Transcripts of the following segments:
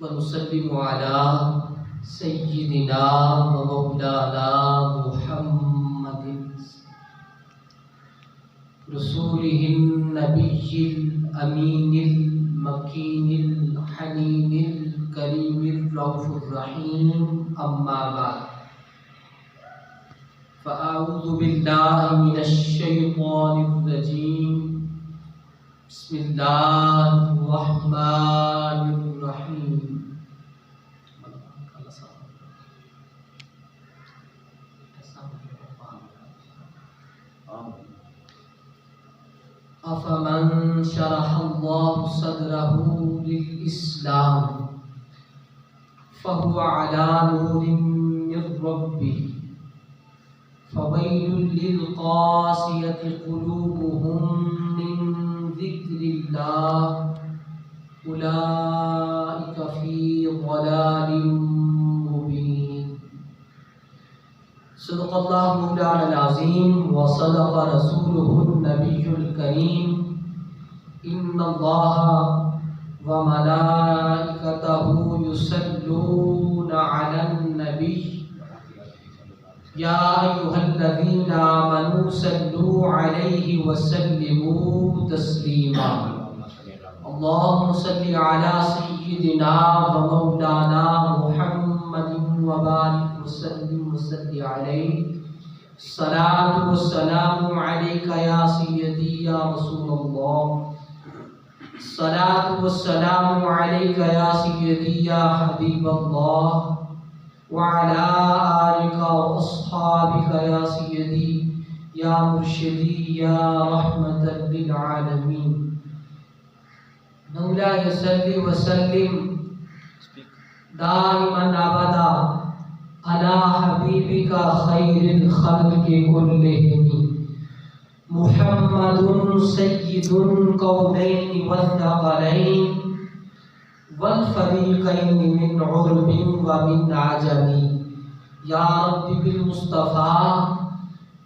ونسلم على سيدنا ومولانا محمد رسوله النبي الأمين المكين الحنين الكريم الرؤوف الرحيم أما بعد فأعوذ بالله من الشيطان الرجيم بسم الله الرحمن الرحيم أفمن شرح الله صدره للإسلام فهو على نور من ربه فويل للقاسية قلوبهم من ذكر الله أولئك في ضلال مبين صدق الله مولانا العظيم وصدق رسوله النبي الكريم إن الله وملائكته يصلون على النبي يا أيها الذين آمنوا صلوا عليه وسلموا تسليما اللهم صل على سيدنا ومولانا محمد وبارك وسلم وصل عليه الصلاة والسلام عليك يا سيدي يا رسول الله الصلاة والسلام عليك يا سيدي يا حبيب الله وعلى آلك وأصحابك يا سيدي يا مرشدي يا رحمة للعالمين مولاي صل وسلم دائما أبدا على حبيبك خير الخلق كلهم محمد سيد الكونين والثقلين والفريقين من عرب ومن عجم يا رب بالمصطفى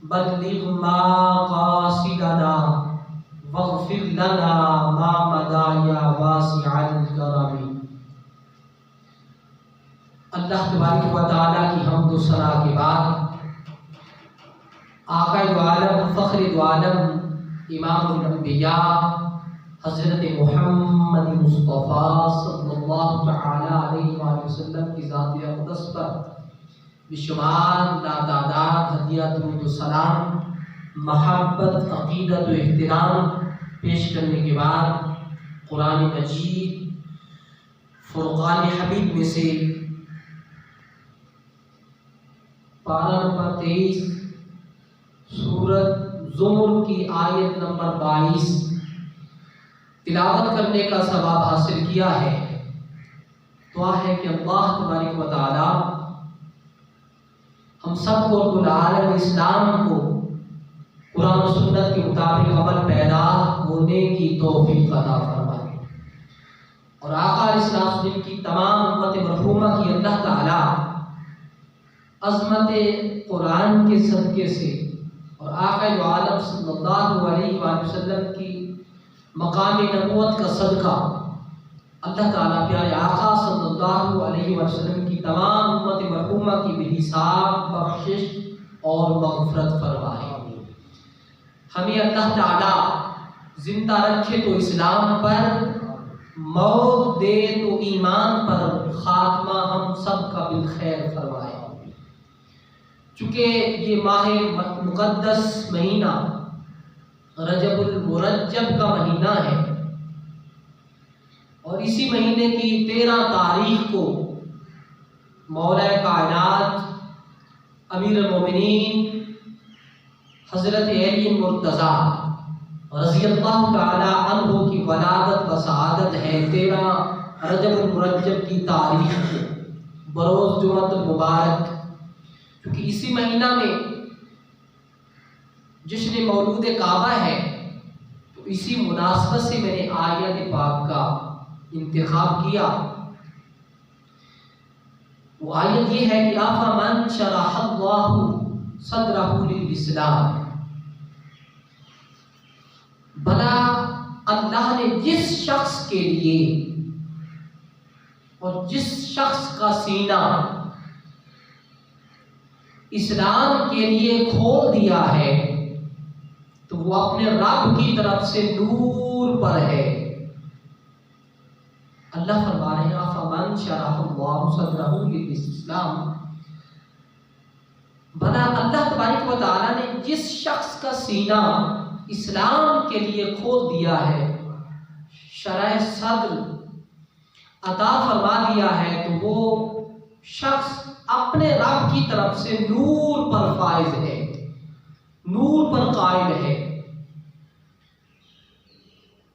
بلغ ما قاصدنا واغفر لنا ما مضى يا واسع الكرم اللہ تبارک و تعالیٰ کی حمد و ثنا کے بعد آقا دو عالم فخر دو عالم امام الانبیاء حضرت محمد مصطفیٰ صلی اللہ تعالی علیہ وآلہ وسلم کی ذات اقدس پر بشمار لاتعداد ہدیہ درود و سلام محبت عقیدت و احترام پیش کرنے کے بعد قرآن مجید فرقان حمید میں سے پارہ نمبر 23 سورۃ زمر کی آیت نمبر 22 تلاوت کرنے کا ثواب حاصل کیا ہے۔ دعا ہے کہ اللہ تبارک و تعالی ہم سب کو رب العالمین اسلام کو قرآن و سنت کے مطابق عمل پیدا ہونے کی توفیق عطا فرمائے، اور آقا علیہ السلام کی تمام امت مرحومہ کی اللہ تعالی عظمت قرآن کے صدقے سے اور آقا دو عالم صلی اللہ علیہ وآلہ وسلم کی مقام نبوت کا صدقہ اللہ تعالیٰ پیارے آقا صلی اللہ علیہ وسلم کی تمام امت مرحومہ کی بے حساب بخشش اور مغفرت فرمائے۔ ہمیں اللہ تعالیٰ زندہ رکھے تو اسلام پر، موت دے تو ایمان پر، خاتمہ ہم سب کا بالخیر فرمائے۔ چونکہ یہ ماہ مقدس مہینہ رجب المرجب کا مہینہ ہے، اور اسی مہینے کی 13 تاریخ کو مولا کائنات امیر المومنین حضرت علی مرتضیٰ رضی اللہ تعالی عنہ کی ولادت و سعادت ہے۔ 13 رجب المرجب کی تاریخ کو بروز جمعۃ المبارک، کیونکہ اسی مہینہ میں جشن مولود کعبہ ہے، تو اسی مناسبت سے میں نے آیت پاک کا انتخاب کیا۔ وہ آیت یہ ہے کہ افمن شرح اللہ صدرہ للاسلام، بھلا اللہ نے جس شخص کے لیے اور جس شخص کا سینہ اسلام کے لیے کھول دیا ہے تو وہ اپنے رب کی طرف سے نور پر ہے۔ اللہ فرما رہے ہیں فمن شرح اللہ صدرہ للاسلام، بنا اللہ تبارک و تعالیٰ نے جس شخص کا سینہ اسلام کے لیے کھول دیا ہے، شرح صدر عطا فرما دیا ہے، تو وہ شخص اپنے رب کی طرف سے نور پر فائز ہے، نور پر قائم ہے۔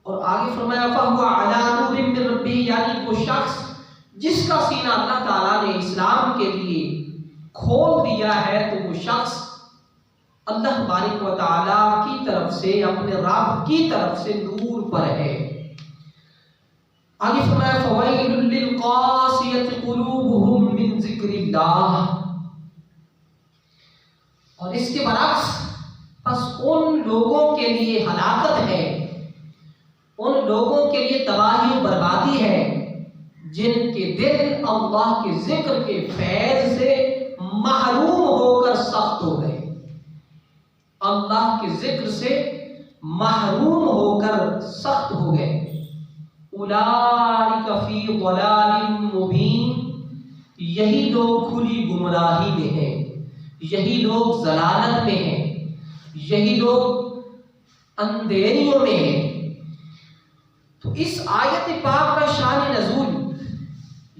اور آگے فرمایا فَهُوَ عَلَىٰ نُورٍ مِّن رَبِّهِ، یعنی وہ شخص جس کا سینہ اللہ تعالیٰ نے اسلام کے لیے کھول دیا ہے، تو وہ شخص اللہ تبارک و تعالیٰ کی طرف سے، اپنے رب کی طرف سے نور پر ہے۔ آگے فرمایا فَوَيْلٌ لِّلْقَاسِيَةِ قُلُوبُهُم مِّن ذِكْرِ اللَّهِ، اور اس کے برعکس پس ان لوگوں کے لیے ہلاکت ہے، ان لوگوں کے لیے تباہی و بربادی ہے جن کے دل اللہ کے ذکر کے فیض سے محروم ہو کر سخت ہو گئے، اللہ کے ذکر سے محروم ہو کر سخت ہو گئے۔ اولئک فی ضلال مبین، یہی لوگ کھلی گمراہی میں ہیں، یہی لوگ ضلالت میں ہیں، یہی لوگ اندھیریوں میں ہیں۔ تو اس آیت پاک کا شان نزول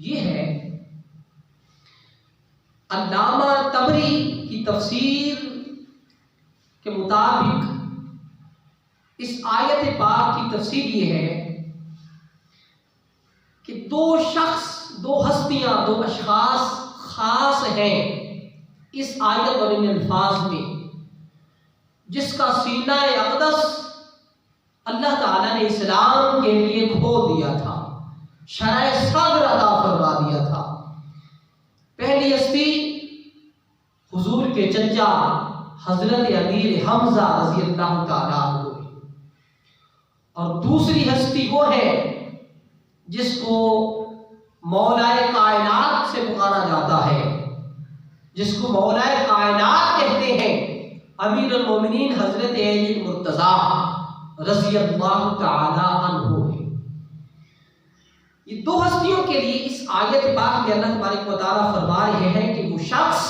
یہ ہے، علامہ طبری کی تفسیر کے مطابق اس آیت پاک کی تفسیر یہ ہے کہ دو شخص، دو ہستیاں، دو اشخاص خاص ہیں اس آیت اور ان الفاظ میں، جس کا سینہ اقدس اللہ تعالیٰ نے اسلام کے لیے کھول دیا تھا، شرح صدر عطا فرما دیا تھا۔ پہلی ہستی حضور کے چچا حضرت امیر حمزہ رضی اللہ تعالیٰ عنہ، اور دوسری ہستی وہ ہے جس کو مولائے کائنات سے پکارا جاتا ہے، جس کو مولائے کائنات کہتے ہیں، امیر المومنین حضرت علی مرتضیٰ رضی اللہ تعالی عنہ ہے۔ یہ دو ہستیوں کے لیے اس آیت پاک میں اللہ تبارک و تعالیٰ فرما رہے ہیں کہ وہ شخص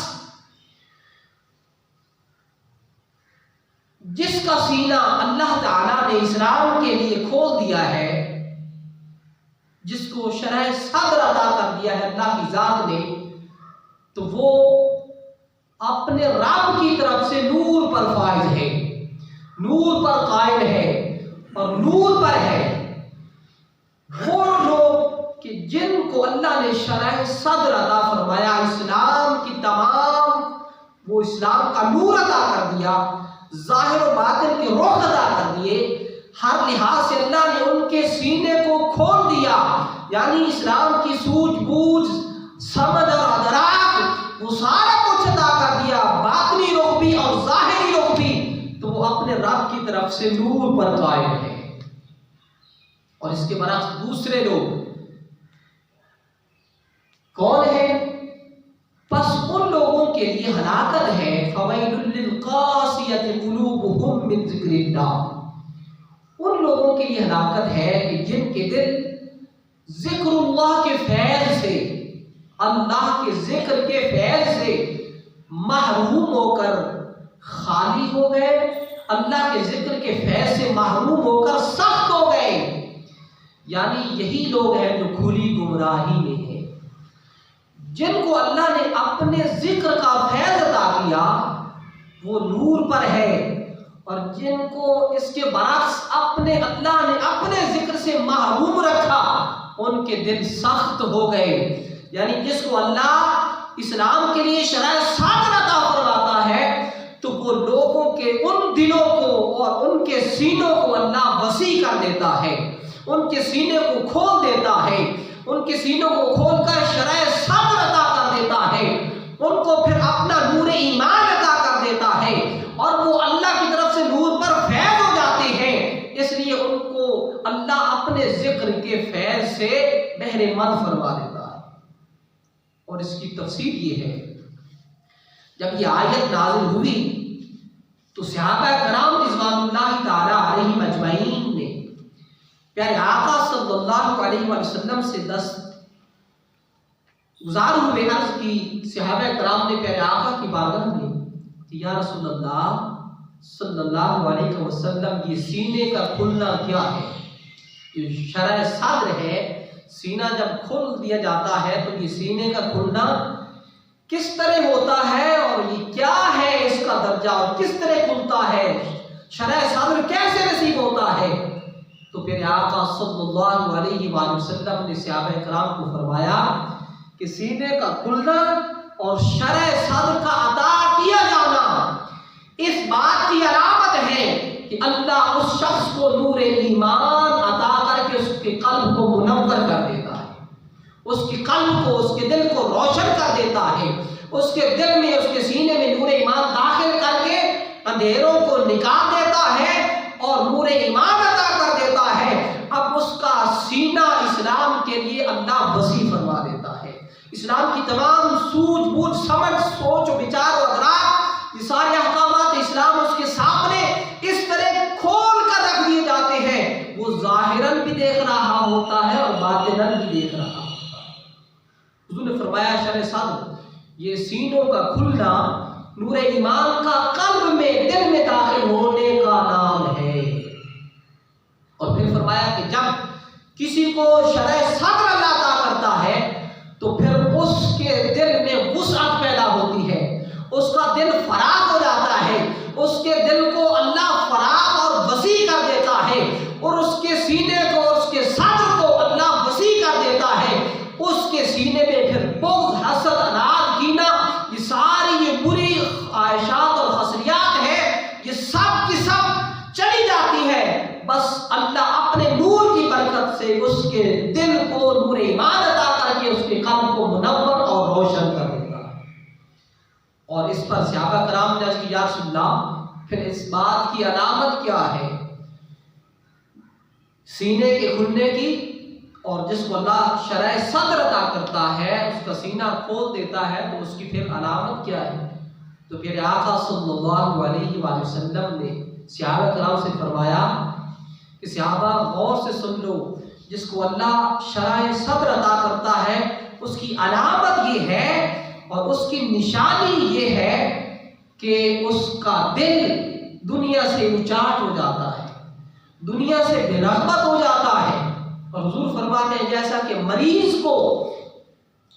جس کا سینہ اللہ تعالیٰ نے اسلام کے لیے کھول دیا ہے، جس کو شرح صدر عطا کر دیا ہے اللہ کی ذات نے، تو وہ اپنے رب کی طرف سے نور پر فائز ہے، نور پر قائم ہے اور نور پر ہے۔ وہ لوگ کہ جن کو اللہ نے شرح صدر عطا فرمایا، اسلام کی تمام، وہ اسلام کا نور عطا کر دیا، ظاہر و باطن کے رخ عطا کر دیے، ہر لحاظ سے اللہ نے ان کے سینے کو کھول دیا، یعنی اسلام کی سوجھ بوجھ، سمجھ اور ادراک، وہ سارا کچھ عطا کر دیا، باطنی رخ بھی اور ظاہری رخ بھی، تو وہ اپنے رب کی طرف سے نور پر قائم ہے۔ اور اس کے برعکس دوسرے لوگ کون ہیں؟ پس ان لوگوں کے لیے ہلاکت ہے، فویل للقاسیۃ قلوبہم من ذکر اللہ، ان لوگوں کے لیے ہلاکت ہے کہ جن کے دل ذکر اللہ کے فیض سے، اللہ کے ذکر کے فیض سے محروم ہو کر خالی ہو گئے، اللہ کے ذکر کے فیض سے محروم ہو کر سخت ہو گئے۔ یعنی یہی لوگ ہیں جو کھلی گمراہی میں ہیں، جن کو اللہ نے اپنے ذکر کا فیض عطا کیا وہ نور پر ہے، اور جن کو اس کے برعکس اپنے اللہ نے اپنے ذکر سے محروم رکھا ان کے دل سخت ہو گئے۔ یعنی جس کو اللہ اسلام کے لیے شرح صدر عطا فرماتا ہے تو وہ لوگوں کے ان دلوں کو اور ان کے سینوں کو اللہ وسیع کر دیتا ہے، ان کے سینے کو کھول دیتا ہے، ان کے سینوں کو کھول کر شرح صدر عطا کر دیتا ہے، ان کو پھر اپنا نور ایمان عطا کر دیتا ہے، اور وہ اللہ کی طرف سے نور پر فیض ہو جاتے ہیں۔ اس لیے ان کو اللہ اپنے ذکر کے فیض سے بہرے مند فرما دیتا ہے۔ اور اس کی تفسیر یہ ہے، جب یہ آیت نازل ہوئی تو صحابہ کرام رضوان اللہ تعالی علیہم اجمعین نے پیارے آقا صلی اللہ علیہ وسلم سے دست گزار ہوئے عرض کی، صحابہ کرام نے پیارے آقا کی بارگاہ میں کہ یا رسول اللہ صلی اللہ علیہ وسلم یہ سینے کا کھلنا کیا ہے؟ یہ شرح صدر ہے، سینہ جب کھول دیا جاتا ہے تو یہ سینے کا کھلنا کس طرح ہوتا ہے اور یہ کیا ہے اس کا درجہ اور کس طرح کھلتا ہے، شرح صدر کیسے نصیب ہوتا ہے؟ تو پھر آقا صلی اللہ علیہ وآلہ وسلم نے صحابہ کرام کو فرمایا کہ سینے کا کھلنا اور شرح صدر کا عطا کیا جانا اس بات کی علامت ہے کہ اللہ اس شخص کو نور ایمان عطا کر کے اس کے قلب کو منور کر دیتا ہے، اس کے قلب کو، اس کے دل کو روشن کر دیتا ہے، اس کے دل میں، اس کے سینے میں نور ایمان داخل کر کے اندھیروں کو نکال دیتا ہے اور نور ایمان عطا کر دیتا ہے۔ اب اس کا سینہ اسلام کے لیے اللہ وسیع فرما دیتا ہے، اسلام کی تمام سوجھ بوجھ سمجھ سوچ و بچار و ادراک، یہ سارے احکامات اسلام اس کے سامنے اس طرح کھول کر رکھ دیے جاتے ہیں، وہ ظاہراً بھی دیکھ رہا ہوتا ہے اور باطناً بھی دیکھ رہا ہوتا ہے۔ حضور نے فرمایا شرح صدر یہ سینوں کا کھلنا نور ایمان کا قلب میں، دل میں داخل ہونے کا نام ہے۔ اور پھر فرمایا کہ جب کسی کو شرح صدر اللہ عطا کرتا ہے تو پھر اس کے دل میں وسعت پیدا ہوتی ہے، اس کا دل فراغ ہو جاتا ہے، اس کے دل کو اللہ فراغ اور وسیع کر دیتا ہے اور اس کے سینے کو، اس کے صدر کو اللہ وسیع کر دیتا ہے۔ اس کے سینے میں پھر بغض، حسد، اناد، کینہ، یہ ساری یہ بری خواہشات اور خصلیات ہے، یہ سب کی سب چلی جاتی ہے۔ بس اللہ اپنے نور کی برکت سے اس کے دل کو نور ایمان عطا کر کے اس کے قلب کو منور اور روشن کر دیتا ہے۔ اور اس پر صحابہ کرام نے عرض کی یا رسول اللہ پھر اس بات کی علامت کیا ہے سینے کے کھلنے کی؟ اور جس کو اللہ شرح صدر عطا کرتا ہے، اس کا سینہ کھول دیتا ہے، تو اس کی پھر علامت کیا ہے؟ تو پھر آقا صلی اللہ علیہ وآلہ وسلم نے صحابہ کرام سے فرمایا کہ صحابہ غور سے سن لو، جس کو اللہ شرح صدر عطا کرتا ہے اس کی علامت یہ ہے اور اس کی نشانی یہ ہے کہ اس کا دل دنیا سے اچاٹ ہو جاتا ہے، دنیا سے بے رغبت ہو جاتا ہے۔ اور حضور فرماتے ہیں جیسا کہ مریض کو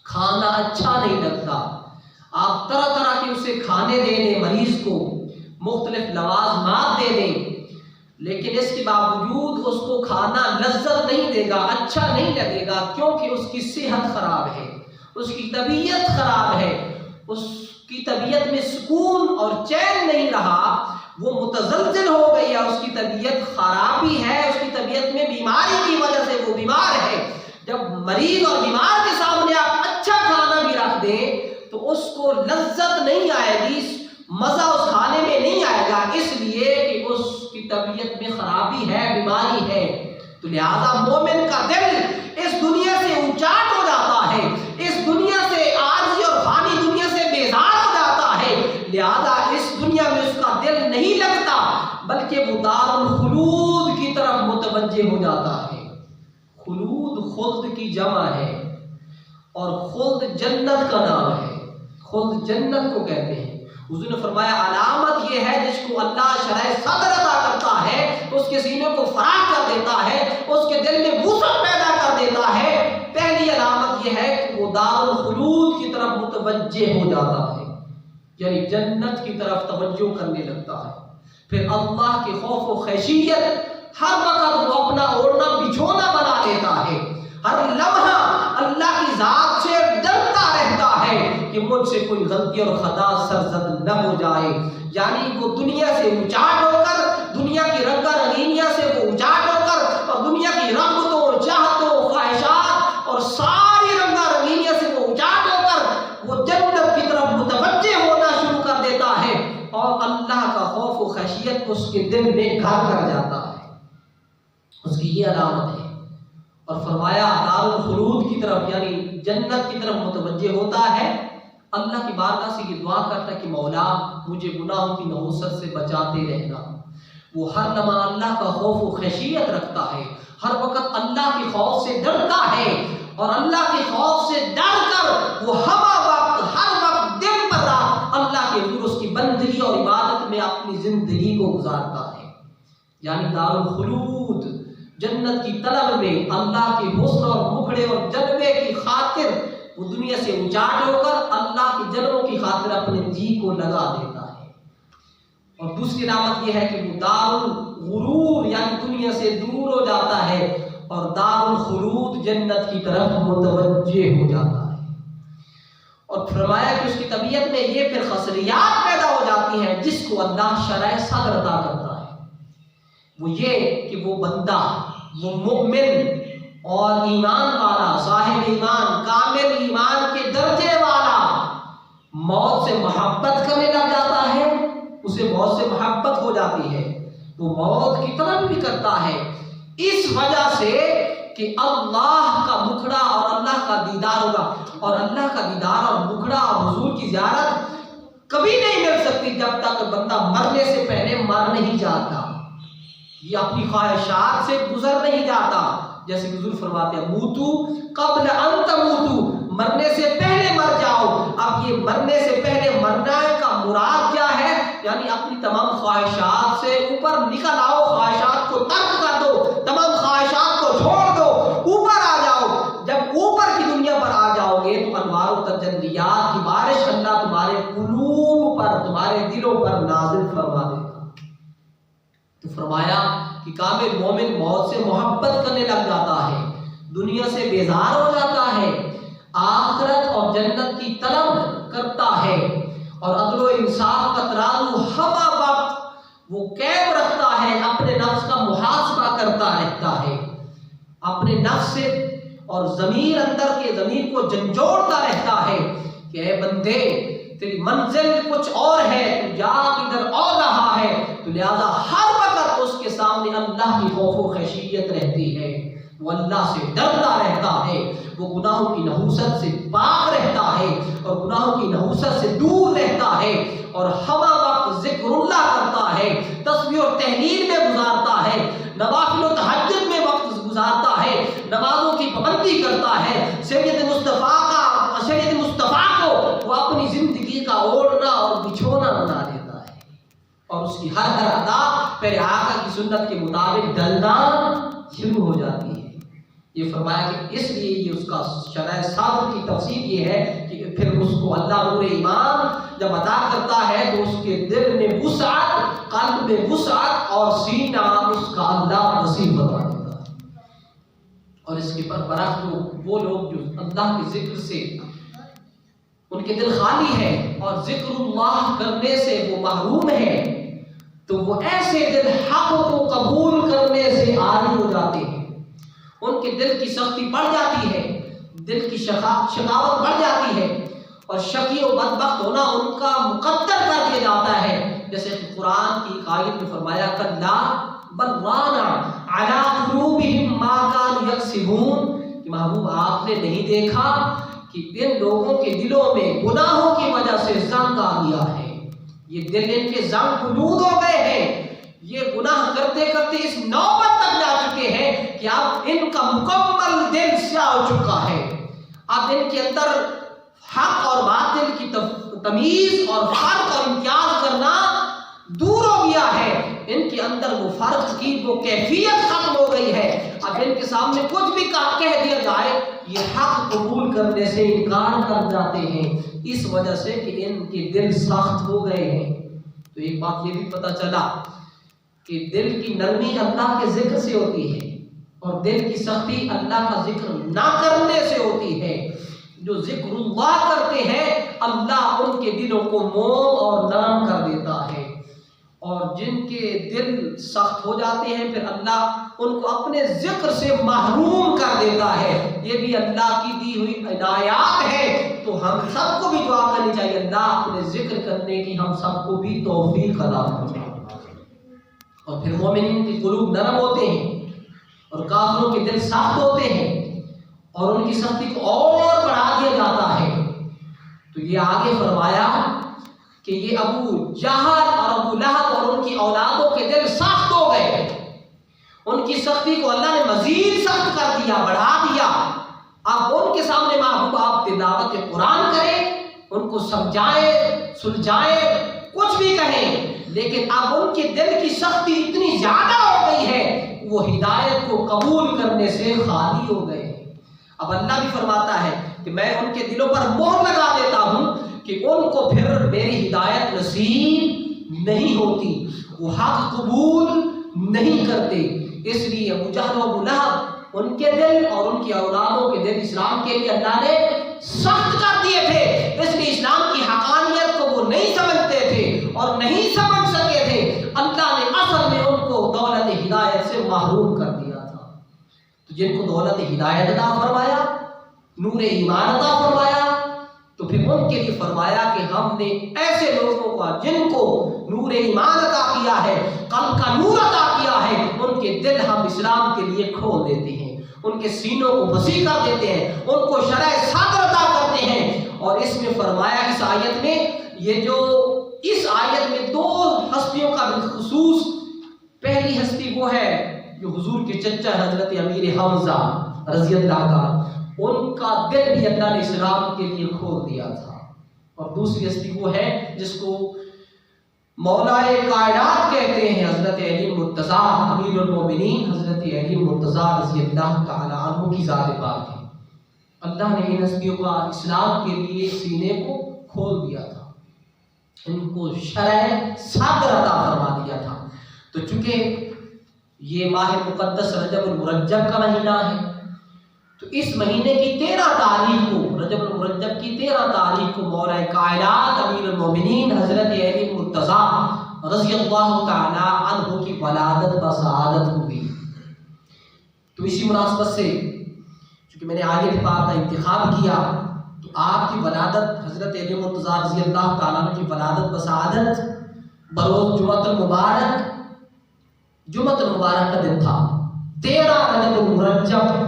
کھانا اچھا نہیں لگتا، آپ طرح طرح کے اسے کھانے دے دیں، مریض کو مختلف لوازمات دے دیں، لیکن اس کے باوجود اس کو کھانا لذت نہیں دے گا، اچھا نہیں لگے گا، کیونکہ اس کی صحت خراب ہے، اس کی طبیعت خراب ہے، اس کی طبیعت میں سکون اور چین نہیں رہا، وہ متزلزل ہو گئی ہے، اس کی طبیعت خرابی ہے، اس کی طبیعت میں بیماری کی وجہ سے وہ بیمار ہے۔ جب مریض اور بیمار کے سامنے آپ اچھا کھانا بھی رکھ دیں تو اس کو لذت نہیں آئے گی، مزہ اس کھانے میں نہیں آئے گا، اس لیے کہ اس کی طبیعت میں خرابی ہے، بیماری ہے۔ تو لہذا مومن کا دل اس دنیا سے اونچاٹ ہو جاتا ہے، اس دنیا سے عارضی اور فانی دنیا سے بیزار ہو جاتا ہے، لہذا اس دنیا میں اس کا دل نہیں لگتا، بلکہ وہ دار الخلود کی طرف متوجہ ہو جاتا ہے۔ خلود خلد کی جمع ہے اور خلد جنت کا نام ہے، خلد جنت کو کہتے ہیں۔ حضور نے فرمایا علامت یہ ہے جس کو اللہ شرح صدر عطا کرتا ہے، اس کے سینے کو فراغ کر دیتا ہے، اس کے دل میں وسعت پیدا کر دیتا ہے، پہلی علامت یہ ہے کہ وہ دار الخلود کی طرف متوجہ ہو جاتا ہے، یعنی جنت کی طرف توجہ کرنے لگتا ہے۔ پھر اللہ کے خوف و خشیت ہر وقت وہ اپنا اوڑھنا بچھونا بنا لیتا ہے، ہر لمحہ اللہ کی ذات سے ڈرتا رہتا ہے کہ مجھ سے کوئی غلطی اور خطا سرزد نہ ہو جائے، یعنی وہ دنیا سے اونچاٹ ہو کر، دنیا کی رنگا رنگینیاں سے وہ اونچاٹ ہو کر اور دنیا کی رغبتوں، چاہتوں، خواہشات اور ساری رنگا رنگینیاں سے وہ اونچاٹ ہو کر وہ جنت کی طرف متوجہ ہونا شروع کر دیتا ہے اور اللہ کا خوف و خشیت اس کے دل میں گھر کر جاتا ہے۔ اس کی یہ علامت ہے۔ اور فرمایا دار الخلود کی طرف، یعنی جنت کی طرف متوجہ ہوتا ہے، اللہ کی بارگاہ سے یہ دعا کرتا ہے کہ مولا مجھے گناہوں کی نحوست سے بچاتے رہنا۔ وہ ہر لمحہ اللہ کا خوف و خشیت رکھتا ہے، ہر وقت اللہ کے خوف سے ڈرتا ہے، اور اللہ کے خوف سے ڈر کر وہ ہر وقت دن پر رات اللہ کے حضور اس کی بندگی اور عبادت میں اپنی زندگی کو گزارتا ہے۔ یعنی دارالخلود، جنت کی طلب میں اللہ کے حسن اور مکھڑے اور جلوے کی خاطر وہ دنیا سے اچاٹ ہو کر اللہ کے جلووں کی خاطر اپنے جی کو لگا دیتا ہے۔ اور دوسری علامت یہ ہے کہ وہ دارالغرور یعنی دنیا سے دور ہو جاتا ہے اور دارالخلود جنت کی طرف متوجہ ہو جاتا ہے۔ اور فرمایا کہ اس کی طبیعت میں یہ پھر خصلیات پیدا ہو جاتی ہیں جس کو اللہ شرح صدر عطا کرتا ہے۔ وہ یہ کہ وہ بندہ، وہ مومن اور ایمان والا، صاحب ایمان، کامل ایمان کے درجے والا موت سے محبت کرنے لگ جاتا ہے، اسے موت سے محبت ہو جاتی ہے، وہ موت کی طلب بھی کرتا ہے، اس وجہ سے کہ اللہ کا مکھڑا اور اللہ کا دیدار ہوگا، اور اللہ کا دیدار اور مکھڑا اور حضور کی زیارت کبھی نہیں مل سکتی جب تک بندہ مرنے سے پہلے مر نہیں جاتا، یہ اپنی خواہشات سے گزر نہیں جاتا۔ جیسے حضور فرماتے ہیں موتو قبل ان تموتو، مرنے سے پہلے مر جاؤ۔ اب یہ مرنے سے پہلے مرنا کا مراد کیا ہے؟ یعنی اپنی تمام خواہشات سے اوپر نکل آؤ، خواہشات کو ترک کر دو، تمام خواہشات کو چھوڑ دو، اوپر آ جاؤ۔ جب اوپر کی دنیا پر آ جاؤ گے تو انوار و تجلیات کی بارش اللہ تمہارے قلوب پر، تمہارے دلوں پر نازل فرما دے گا۔ تو فرمایا کہ کامل مومن موت سے محبت کرنے لگ جاتا ہے، دنیا سے بیزار ہو جاتا ہے، آخرت اور جنت کی طلب کرتا ہے، اور عدل و انصاف کا ترازو ہر وقت وہ قائم رکھتا ہے، اپنے نفس کا محاسبہ کرتا رہتا ہے، اپنے نفس سے اور ضمیر اندر کے ضمیر کو جھنجھوڑتا رہتا ہے کہ اے بندے تیری منزل کچھ اور ہے، تو جا کدھر اور رہا ہے، تو لہذا ہر وقت اس کے سامنے اللہ کی خوف و خشیت رہتی ہے، وہ اللہ سے ڈرتا رہتا ہے، وہ گناہوں کی نحوست سے پاک رہتا ہے اور گناہوں کی نحوست سے دور رہتا ہے، اور ہر وقت ذکر اللہ کرتا ہے، تسبیح اور تحلیل میں گزارتا ہے، نوافل و تہجد میں وقت گزارتا ہے، نمازوں کی پابندی کرتا ہے، شریعت مصطفیٰ کو وہ اپنی زندگی کا اوڑھنا اور بچھونا بنا دیتا ہے، اور اس کی ہر ادا پھر آقا کی سنت کے مطابق ڈلنا شروع ہو جاتی ہے۔ یہ فرمایا کہ اس لیے یہ اس کا شرح صدر کی تفسیر یہ ہے کہ پھر اس کو اللہ نور ایمان جب عطا کرتا ہے تو اس کے دل میں وسعت، قلب میں وسعت اور سینہ اس کا اللہ نصیب بنا دیتا ہے۔ اور اس کے برعکس وہ لوگ جو اللہ کے ذکر سے ان کے دل خالی ہے اور ذکر اللہ کرنے سے وہ محروم ہے، تو وہ ایسے دل حق کو قبول کرنے سے عاجز ہو جاتے ہیں، ان کے دل کی سختی بڑھ جاتی ہے، دل کی شقاوت بڑھ جاتی ہے، اور شقی و بدبخت ہونا ان کا مقدر کر دیا جاتا ہے۔ جیسے قرآن کی آیت میں فرمایا کلا بل ران علی قلوبہم ما کانوا یکسبون، کہ محبوب آپ نے نہیں دیکھا کہ ان لوگوں کے دلوں میں گناہوں کی وجہ سے زنگ آ گیا ہے، یہ دل ان کے زنگ خلود ہو گئے ہیں، یہ گناہ کرتے کرتے اس نوبت تک جا چکے ہیں کہ اب ان کا مکمل دل سیاہ ہو چکا ہے، اب ان کے اندر حق اور باطل کی تمیز اور فرق اور امتیاز کرنا دور ہو گیا ہے، ان کے اندر وہ فرق کی وہ کیفیت ختم ہو گئی ہے، اب ان کے سامنے کچھ بھی کہہ دیا جائے یہ حق قبول کرنے سے انکار کر جاتے ہیں، اس وجہ سے کہ ان کے دل سخت ہو گئے ہیں۔ تو ایک بات یہ بھی پتہ چلا کہ دل کی نرمی اللہ کے ذکر سے ہوتی ہے اور دل کی سختی اللہ کا ذکر نہ کرنے سے ہوتی ہے۔ جو ذکر اللہ کرتے ہیں اللہ ان کے دلوں کو موم اور نرم کر دیتا ہے، اور جن کے دل سخت ہو جاتے ہیں پھر اللہ ان کو اپنے ذکر سے محروم کر دیتا ہے۔ یہ بھی اللہ کی دی ہوئی عنایات ہے، تو ہم سب کو بھی دعا کرنی چاہیے اللہ اپنے ذکر کرنے کی ہم سب کو بھی توفیق عطا فرمائے۔ اور پھر مومنین کے قلوب نرم ہوتے ہیں اور کافروں کے دل سخت ہوتے ہیں، اور ان کی سختی کو اور بڑھا یہ آگے فرمایا کہ یہ ابو جہل اور ابو لہب اور ان کی اولادوں کے دل سخت ہو گئے، ان کی سختی کو اللہ نے مزید سخت کر دیا، بڑھا دیا۔ اب ان کے سامنے محبوب آپ دعوت قرآن کریں، ان کو سمجھائیں، سلجھائیں، کچھ بھی کہیں، لیکن اب ان کے دل کی سختی اتنی زیادہ ہو گئی ہے وہ ہدایت کو قبول کرنے سے خالی ہو گئے۔ اب اللہ بھی فرماتا ہے کہ میں ان کے دلوں پر مہر لگا دیتا ہوں کہ ان کو پھر میری ہدایت نصیب نہیں ہوتی، وہ حق قبول نہیں کرتے۔ اس لیے ابو جہل و ابو لہب ان کے دل اور ان کی اولادوں کے دل اسلام کے لیے اللہ نے سخت کر دیے تھے، اس لیے اسلام کی حقانیت کو وہ نہیں سمجھتے تھے اور نہیں سمجھ سکے تھے۔ اللہ نے اصل میں ان کو دولت ہدایت سے محروم کر دیا تھا۔ تو جن کو دولت ہدایت عطا فرمایا، نور ایمان عطا فرمایا، تو پھر ان کے لیے فرمایا کہ ہم نے ایسے لوگوں کا جن کو نور ایمان عطا کیا ہے، قلب کا نور عطا کیا ہے، ان کے دل ہم اسلام کے لیے کھول دیتے ہیں، ان کے سینوں کو وسیع کر دیتے ہیں، ان کو شرح صدر عطا کرتے ہیں۔ اور اس میں فرمایا اس آیت میں، اس آیت میں دو ہستیوں کا بالخصوص، پہلی ہستی وہ ہے جو حضور کے چچا حضرت امیر حمزہ رضی اللہ عنہ، ان کا دل بھی اللہ نے اسلام کے لیے کھول دیا تھا۔ اور دوسری ہستی وہ ہے جس کو مولا کائنات کہتے ہیں، حضرت علی مرتضیٰ امیر المومنین، حضرت علی مرتضیٰ رضی اللہ تعالی عنہ کی ذات پاک ہے۔ اللہ نے ان ہستیوں کا اسلام کے لیے سینے کو کھول دیا تھا، ان کو شرح صدر عطا فرما دیا تھا۔ تو چونکہ یہ ماہ مقدس رجب المرجب کا مہینہ ہے، تو اس مہینے کی 13 تاریخ کو، رجب المرجب کی 13 تاریخ کو مولا کائنات امیر المومنین حضرت علی مرتضیٰ رضی اللہ تعالی عنہ کی ولادت بسعادت ہوئی۔ تو اسی مناسبت سے چونکہ میں نے آگے پاک کا انتخاب کیا، تو آپ کی ولادت حضرت علی مرتضیٰ رضی اللہ تعالیٰ عنہ کی ولادت بسعادت بروز جمعۃ المبارک، جمعۃ المبارک کا دن تھا، 13 رجب المرجب،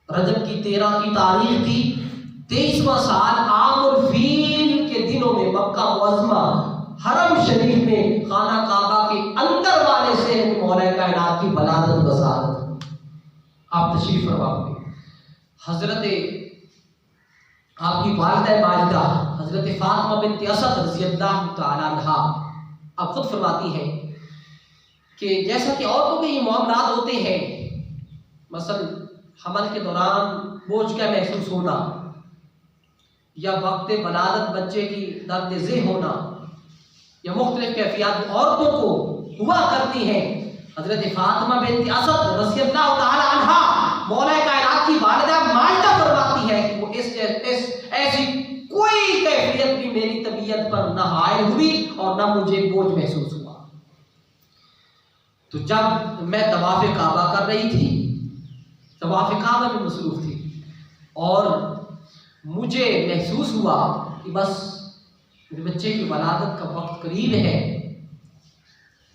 رجب کی 13 کی تاریخ تھی، 23واں سال عام الفیل کے دنوں میں مکہ معظمہ حرم شریف میں خانہ کعبہ کے اندر والے سے مولا کائنات کی ولادت بسعادت آپ تشریف فرما ہوئے۔ حضرت آپ کی والدہ ماجدہ حضرت فاطمہ بنت اسد رضی اللہ تعالی عنہا آپ خود فرماتی ہیں کہ جیسا کہ عورتوں کے یہ معاملات ہوتے ہیں، مثلا حمل کے دوران بوجھ کا محسوس ہونا یا وقت ولادت بچے کی درد ذہ ہونا یا مختلف کیفیات عورتوں کو ہوا کرتی ہیں، حضرت فاطمہ بنت اسد رضی اللہ تعالی عنہا مولا کائنات کی والدہ ماجدہ فرماتی ہے کہ وہ ایسی کوئی کیفیت بھی میری طبیعت پر نہ حائل ہوئی اور نہ مجھے بوجھ محسوس ہوا۔ تو جب میں طواف کعبہ کر رہی تھی، طواف کعبہ میں مصروف تھی، اور مجھے محسوس ہوا کہ بس میرے بچے کی ولادت کا وقت قریب ہے،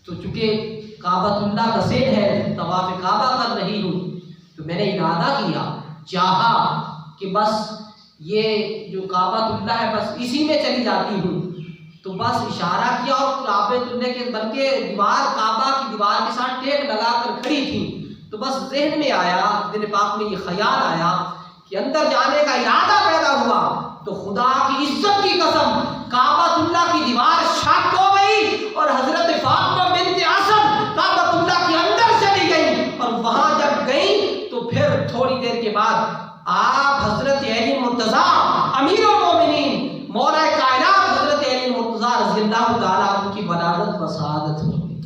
تو چونکہ کعبۃ اللہ کا سین ہے، طواف کعبہ کر رہی ہوں، تو میں نے ارادہ کیا، چاہا کہ بس یہ جو کعبۃ اللہ ہے بس اسی میں چلی جاتی ہوں، تو بس اشارہ کیا اور کعبۃ اللہ کے بلکہ دیوار کعبہ کی دیوار کے ساتھ ٹیک لگا کر کھڑی تھی، تو بس ذہن میں آیا، دل پاک میں یہ خیال آیا کہ اندر جانے کا ارادہ پیدا ہوا، تو خدا کی عزت کی قسم کعبۃ اللہ کی دیوار شک ہو گئی اور حضرت فاطمہ بنت اسد کعبۃ اللہ کے اندر چلی گئی، اور وہاں جب گئی تو پھر تھوڑی دیر کے بعد آپ حضرت علی مرتضیٰ امیر المومنین مولا کائنات حضرت علی مرتضیٰ رضی اللہ تعالیٰ عنہ کی ولادت بسعادت ہو گئی،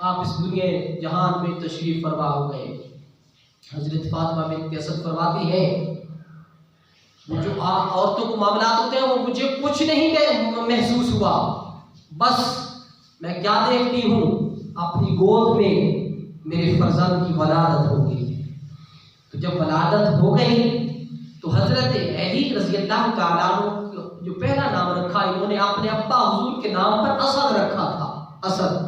آپ اس دنیا جہان میں تشریف فرما ہو گئے۔ حضرت فاطمہ بنت اسد فرماتی ہے وہ جو عورتوں کو معاملات ہوتے ہیں وہ مجھے کچھ نہیں محسوس ہوا، بس میں کیا دیکھتی ہوں اپنی گود میں میرے فرزند کی ولادت ہو گئی۔ تو جب ولادت ہو گئی تو حضرت علی رضی اللہ تعالیٰ عنہ جو پہلا نام رکھا، انہوں نے اپنے ابا حضور کے نام پر اسد رکھا تھا، اسد۔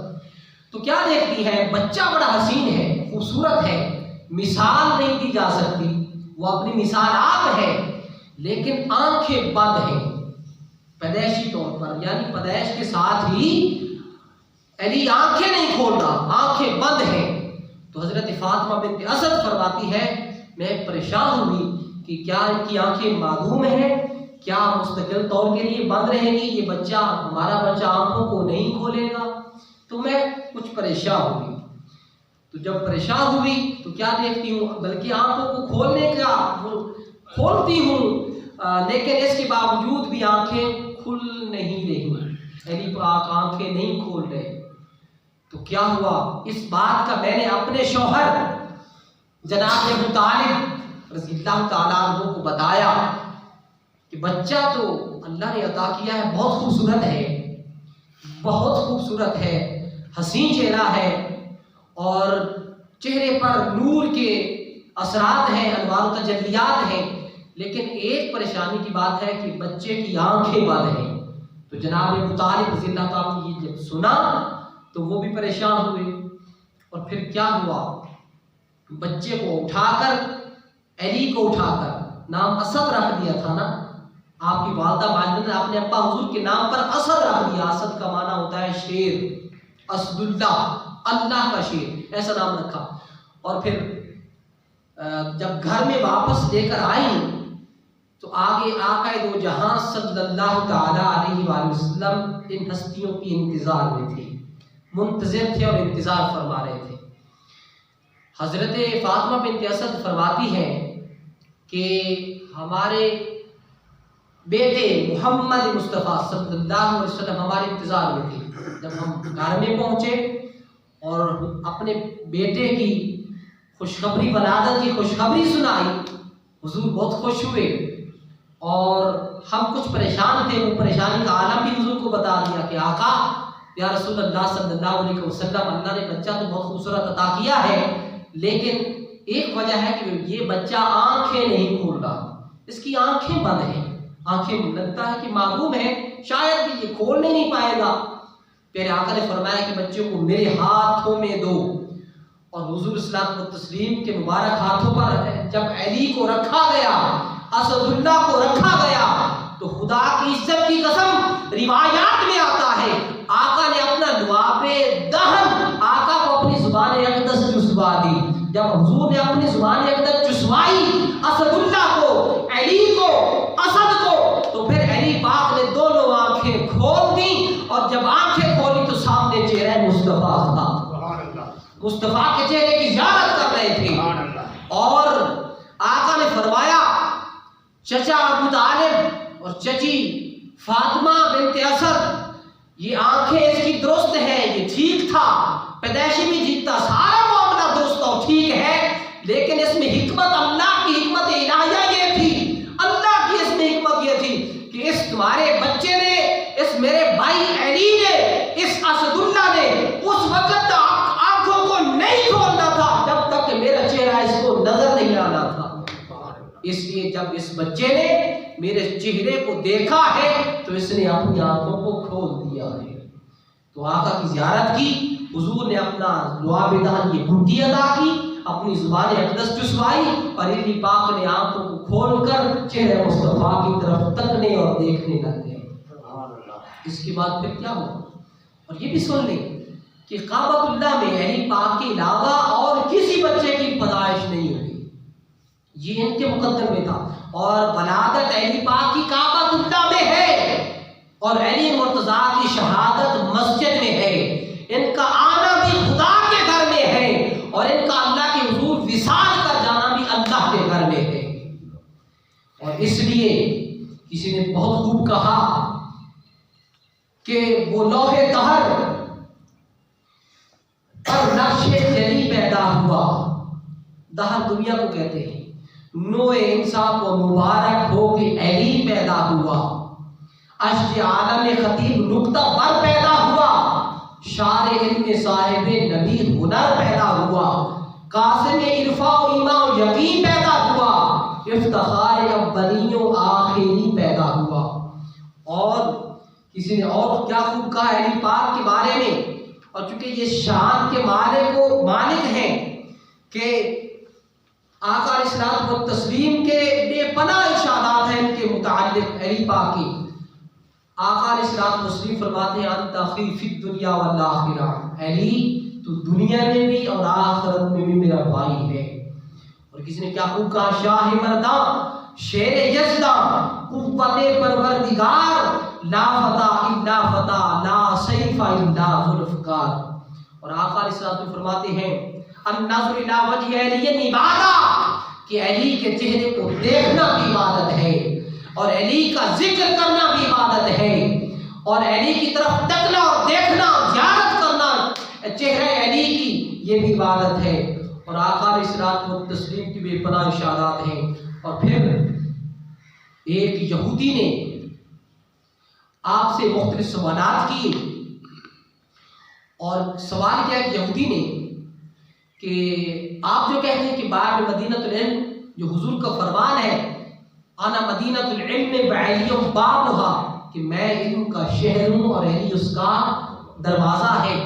تو کیا دیکھتی ہے، بچہ بڑا حسین ہے، خوبصورت ہے، مثال نہیں دی جا سکتی، وہ اپنی مثال آپ ہے، لیکن آنکھیں بند ہیں پیدائشی طور پر، یعنی پیدائش کے ساتھ ہی علی آنکھیں نہیں کھول رہا، آنکھیں بند ہیں۔ تو حضرت فاطمہ بنت اسد فرماتی ہے میں پریشان ہوئی کہ کیا ان کی آنکھیں معدوم ہیں، کیا مستقل طور کے لیے بند رہیں گی، یہ بچہ ہمارا بچہ آنکھوں کو نہیں کھولے گا؟ تو میں کچھ پریشان ہوئی۔ تو جب پریشان ہوئی تو کیا دیکھتی ہوں، بلکہ آنکھوں کو کھولنے کا کھولتی ہوں، لیکن اس کے باوجود بھی آنکھیں کھل نہیں رہی، علی پاک آنکھیں نہیں کھول رہے۔ تو کیا ہوا، اس بات کا میں نے اپنے شوہر جناب ابو طالب رضی اللہ تعالیٰ عنہ کو بتایا کہ بچہ تو اللہ نے عطا کیا ہے، بہت خوبصورت ہے، بہت خوبصورت ہے، حسین چہرہ ہے، اور چہرے پر نور کے اثرات ہیں، انوار و تجلیات ہیں، لیکن ایک پریشانی کی بات ہے کہ بچے کی آنکھیں بند ہیں۔ تو جناب ابو طالب رضی اللہ تعالیٰ نے یہ جب سنا تو وہ بھی پریشان ہوئے، اور پھر کیا ہوا، بچے کو اٹھا کر، علی کو اٹھا کر، نام اسد رکھ دیا تھا نا، آپ کی والدہ ماجدہ نے اپنے ابا حضور کے نام پر اسد رکھ دیا، اسد کا معنی ہوتا ہے شیر، اسد اللہ، اللہ کا شیر، ایسا نام رکھا۔ اور پھر جب گھر میں واپس لے کر آئی تو آگے آقا دو جہاں صلی اللہ تعالی علیہ وآلہ وسلم ان ہستیوں کی انتظار میں تھے، منتظر تھے اور انتظار فرما رہے تھے۔ حضرت فاطمہ بنت اسد فرماتی ہیں کہ ہمارے بیٹے محمد مصطفیٰ صلی اللہ علیہ وسلم ہمارے انتظار میں تھے۔ جب ہم گھر میں پہنچے اور اپنے بیٹے کی خوشخبری، ولادت کی خوشخبری سنائی، حضور بہت خوش ہوئے، اور ہم کچھ پریشان تھے، وہ پریشانی کا عالم بھی حضور کو بتا دیا کہ آقا یا رسول اللہ صلی اللہ علیہ وسلم، اللہ نے بچہ تو بہت خوبصورت عطا کیا ہے، لیکن ایک وجہ ہے کہ یہ بچہ آنکھیں نہیں کھول رہا، اس کی آنکھیں بند ہیں، آنکھیں لگتا ہے کہ معدوم ہے، شاید کہ یہ کھولنے نہیں پائے گا۔ پیارے آقا نے فرمایا کہ بچے کو میرے ہاتھوں میں دو، اور حضور صلی تسلیم کے مبارک ہاتھوں پر جب علی کو رکھا گیا، اسد اللہ کو رکھا گیا، تو خدا کی عزت کی قسم روایات میں آتا ہے آقا نے اپنا لعاب دہن آقا کو اپنی زبان اقدس چسوا دی۔ جب حضور نے اپنی زبان اقدس چسوائی اسد اللہ کو، علی کو، اسد کو، تو پھر علی پاک نے دونوں آنکھیں کھول دی، اور جب آنکھیں کھولی تو سامنے چہرہ مصطفیٰ تھا، مصطفیٰ کے چہرے کی زیارت کر رہے تھے، اور آقا نے فرمایا چچا ابو طالب اور چچی فاطمہ بنت اسد، یہ آنکھیں اس کی درست ہیں، یہ ٹھیک تھا، پیدائشی بھی ٹھیک تھا، سارا معاملہ درست اور ٹھیک ہے، لیکن اس میں حکمت، اللہ کی حکمت الہیہ یہ تھی، اللہ کی اس میں حکمت یہ تھی کہ اس تمہارے بچے نے، اس میرے بھائی علی نے، اس اسد اللہ نے اس وقت آنکھوں کو نہیں کھولنا تھا جب تک کہ میرا چہرہ اس کو نظر نہیں آنا تھا، اس لیے جب اس بچے نے میرے چہرے کو دیکھا ہے تو اس نے اپنی آنکھوں کو کھول دیا ہے۔ تو آقا کی زیارت کی، حضور نے اپنا لعاب دہن یہ گھنٹی ادا کی، اپنی زبان اقدس چسوائی، اور علی پاک نے آنکھوں کو کھول کر چہرے مصطفیٰ کی طرف تکنے اور دیکھنے لگ گئے۔ اس کے بعد پھر کیا ہوا، اور یہ بھی سن لیں کہ کعبۃ اللہ میں علی پاک کے علاوہ اور کسی بچے کی پیدائش نہیں ہوئی، یہ ان کے مقدر میں تھا، اور ولادت علی پاک کی کعبۃ اللہ میں ہے، اور علی مرتضیٰ کی شہادت مسجد میں ہے، ان کا آنا بھی خدا کے گھر میں ہے، اور ان کا اللہ کے حضور وصال کر جانا بھی اللہ کے گھر میں ہے۔ اور اس لیے کسی نے بہت خوب کہا کہ وہ لوح طہر پر نقش جلی پیدا ہوا، دہر دنیا کو کہتے ہیں، نوع انسان کو مبارک ہو کہ علی پیدا ہوا، اشج عالم خطیب نکتہ بر پیدا ہوا، شار علم صاحب نبی ہنر پیدا ہوا، قاسم عرفا و ایمان و یقین پیدا ہوا، افتخار اولی و آخری پیدا ہوا۔ اور کسی نے اور کیا خوب کہا علی پاک کے بارے میں، اور چونکہ یہ شان کے مالک ہیں کہ آقا علیہ السلام و تسلیم کے بے پناہ ارشادات ہیں ان علی پاک کی، آقا علیہ السلام مسلم فرماتے ہیں انت اخی فی الدنیا والآخرہ، علی تو دنیا میں بھی اور آخرت میں بھی میرا بھائی ہے۔ اور کسی نے کیا خوب کہا، شاہ مرداں شیر یزداں قوت پروردگار، لا فتح الا فتح لا سیف الا ذوالفقار۔ اور آقا علیہ السلام فرماتے ہیں النظر الی وجہ علی عبادہ، کہ علی کے چہرے کو دیکھنا بھی عبادت ہے، اور علی کا ذکر کرنا بھی عبادت ہے، اور علی کی طرف تکنا اور دیکھنا، زیارت کرنا چہرہ علی کی، یہ بھی عبادت ہے۔ اور آقا علیہ الصلوۃ والتسلیم کی بے پناہ اشارات ہیں۔ اور پھر ایک یہودی نے آپ سے مختلف سوالات کیے، اور سوال کیا کہ یہودی نے کہ آپ جو کہتے ہیں کہ باب مدینہ العلم جو حضور کا فرمان ہے، انا مدینہ العلم وعلی بابها، کہ میں علم کا شہر ہوں اور علی اس کا دروازہ ہے،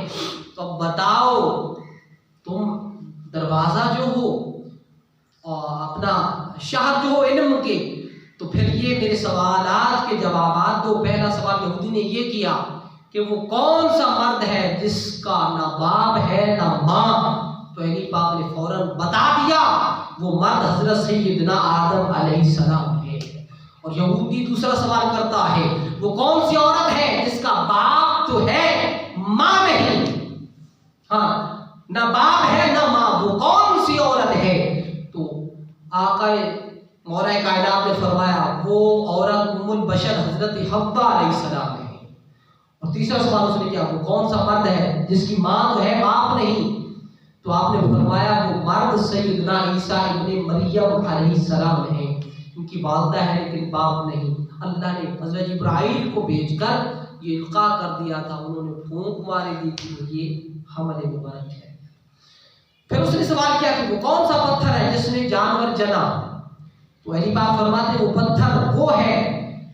تو اب بتاؤ تم دروازہ جو ہو اور اپنا شہر جو ہو علم کے، تو پھر یہ میرے سوالات کے جوابات دو۔ پہلا سوال یہودی نے یہ کیا کہ وہ کون سا مرد ہے جس کا نہ باپ ہے نہ ماں، تو علی پاک نے فوراً بتا دیا وہ مرد حضرت سیدنا آدم علیہ السلام ہے۔ اور یہودی دوسرا سوال کرتا ہے وہ کون سی عورت ہے جس کا باپ تو ہے ماں نہیں، ہاں نہ باپ ہے نہ ماں، وہ کون سی عورت ہے؟ تو آقا مولا کائنات نے فرمایا وہ عورت ام البشر حضرت حوا علیہ السلام ہے۔ اور تیسرا سوال اس نے کیا وہ کون سا مرد ہے جس کی ماں تو ہے باپ نہیں؟ تو آپ نے فرمایا وہ مرد سیدنا عیسیٰ ابن مریم علیہ السلام ہے، ان کی والدہ ہے لیکن باپ نہیں۔ اللہ نے حضرت جبرائیل کو بھیج کر یہ القاء کر دیا تھا، انہوں نے پھونک ماری دی کہ یہ حمل مبارک ہے۔ پھر اس نے سوال کیا کہ وہ کون سا پتھر ہے جس نے جانور جنا؟ تو علی پاک فرماتے ہیں وہ پتھر وہ ہے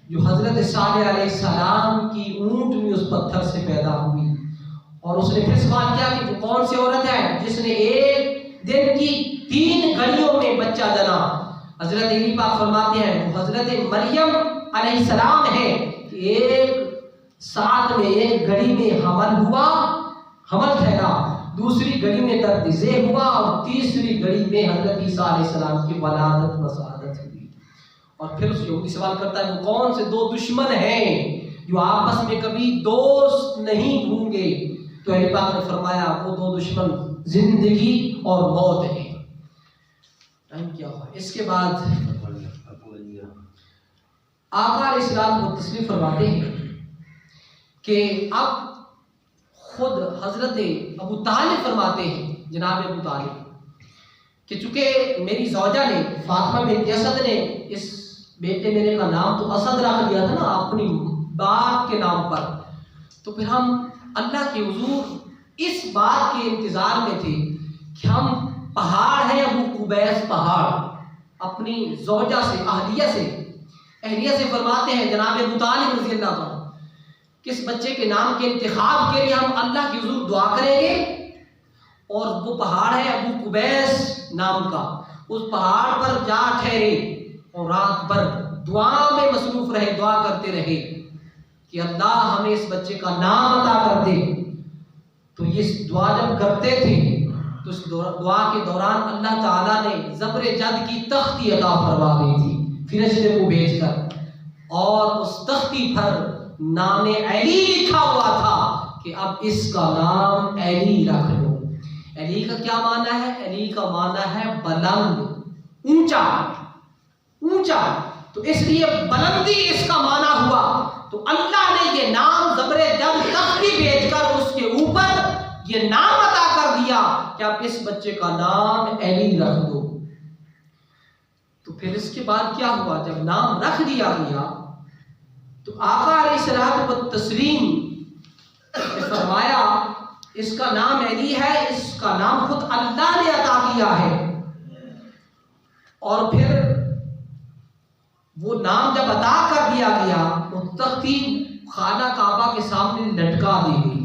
جو حضرت صالح علیہ السلام کی اونٹ بھی اس پتھر سے پیدا ہوئی۔ اور اس نے پھر سوال کیا کہ وہ کون سی عورت ہے جس نے ایک دن کی 3 گھڑیوں میں بچہ جنا؟ حضرت علی پاک فرماتے ہیں وہ حضرت مریم علیہ السلام ہے کہ ایک ساتھ میں ایک گھڑی میں حمل ٹھہرا، دوسری گھڑی میں درد ذیل ہوا، اور تیسری گھڑی میں حضرت عیسیٰ علیہ السلام کی ولادت و سعادت ہوئی۔ اور پھر اس یہودی سوال کرتا ہے وہ کون سے 2 دشمن ہیں جو آپس میں کبھی دوست نہیں ہوں گے؟ تو علی پاک نے فرمایا وہ 2 دشمن زندگی اور موت ہیں۔ ٹائم کیا ہوا؟ اس کے بعد آقا علیہ السلام کو تسلیم فرماتے ہیں کہ اب خود حضرت ابو طالب فرماتے ہیں، جناب ابو طالب، کہ چونکہ میری زوجہ نے فاطمہ بنت اسد نے اس بیٹے میرے کا نام تو اسد رکھ دیا تھا نا اپنی باپ کے نام پر، تو پھر ہم اللہ کے حضور اس بات کے انتظار میں تھے کہ ہم پہاڑ ہے ابو قبیس پہاڑ، اپنی زوجہ سے اہلیہ سے فرماتے ہیں جناب ابو طالب رضی اللہ عنہ کس بچے کے نام کے انتخاب کے لیے ہم اللہ کے حضور دعا کریں گے، اور وہ پہاڑ ہے ابو قبیس نام کا، اس پہاڑ پر جا ٹھہرے اور رات بھر دعا میں مصروف رہے، دعا کرتے رہے کہ اللہ ہمیں اس بچے کا نام عطا کر دے۔ تو یہ دعا جب کرتے تھے تو اس دعا کے دوران اللہ تعالیٰ نے زبر جد کی تختی عطا فرما دی تھی فرشتے کو بھیج کر، اور اس تختی پر نام علی لکھا ہوا تھا کہ اب اس کا نام علی رکھ لو۔ علی کا کیا معنی ہے؟ علی کا معنی ہے بلند، اونچا، تو اس لیے بلندی اس کا معنی ہوا۔ تو اللہ نے یہ نام زبر جد تختی بھیج کر اس کے اوپر یہ نام عطا کر دیا کہ اب اس بچے کا نام علی رکھ دو۔ تو پھر اس کے بعد کیا ہوا؟ جب نام رکھ دیا گیا تو آقا علیہ الصلوۃ والتسلیم نے فرمایا اس کا نام علی ہے، اس کا نام خود اللہ نے عطا کیا ہے۔ اور پھر وہ نام جب عطا کر دیا گیا وہ تختی خانہ کعبہ کے سامنے لٹکا دی گئی،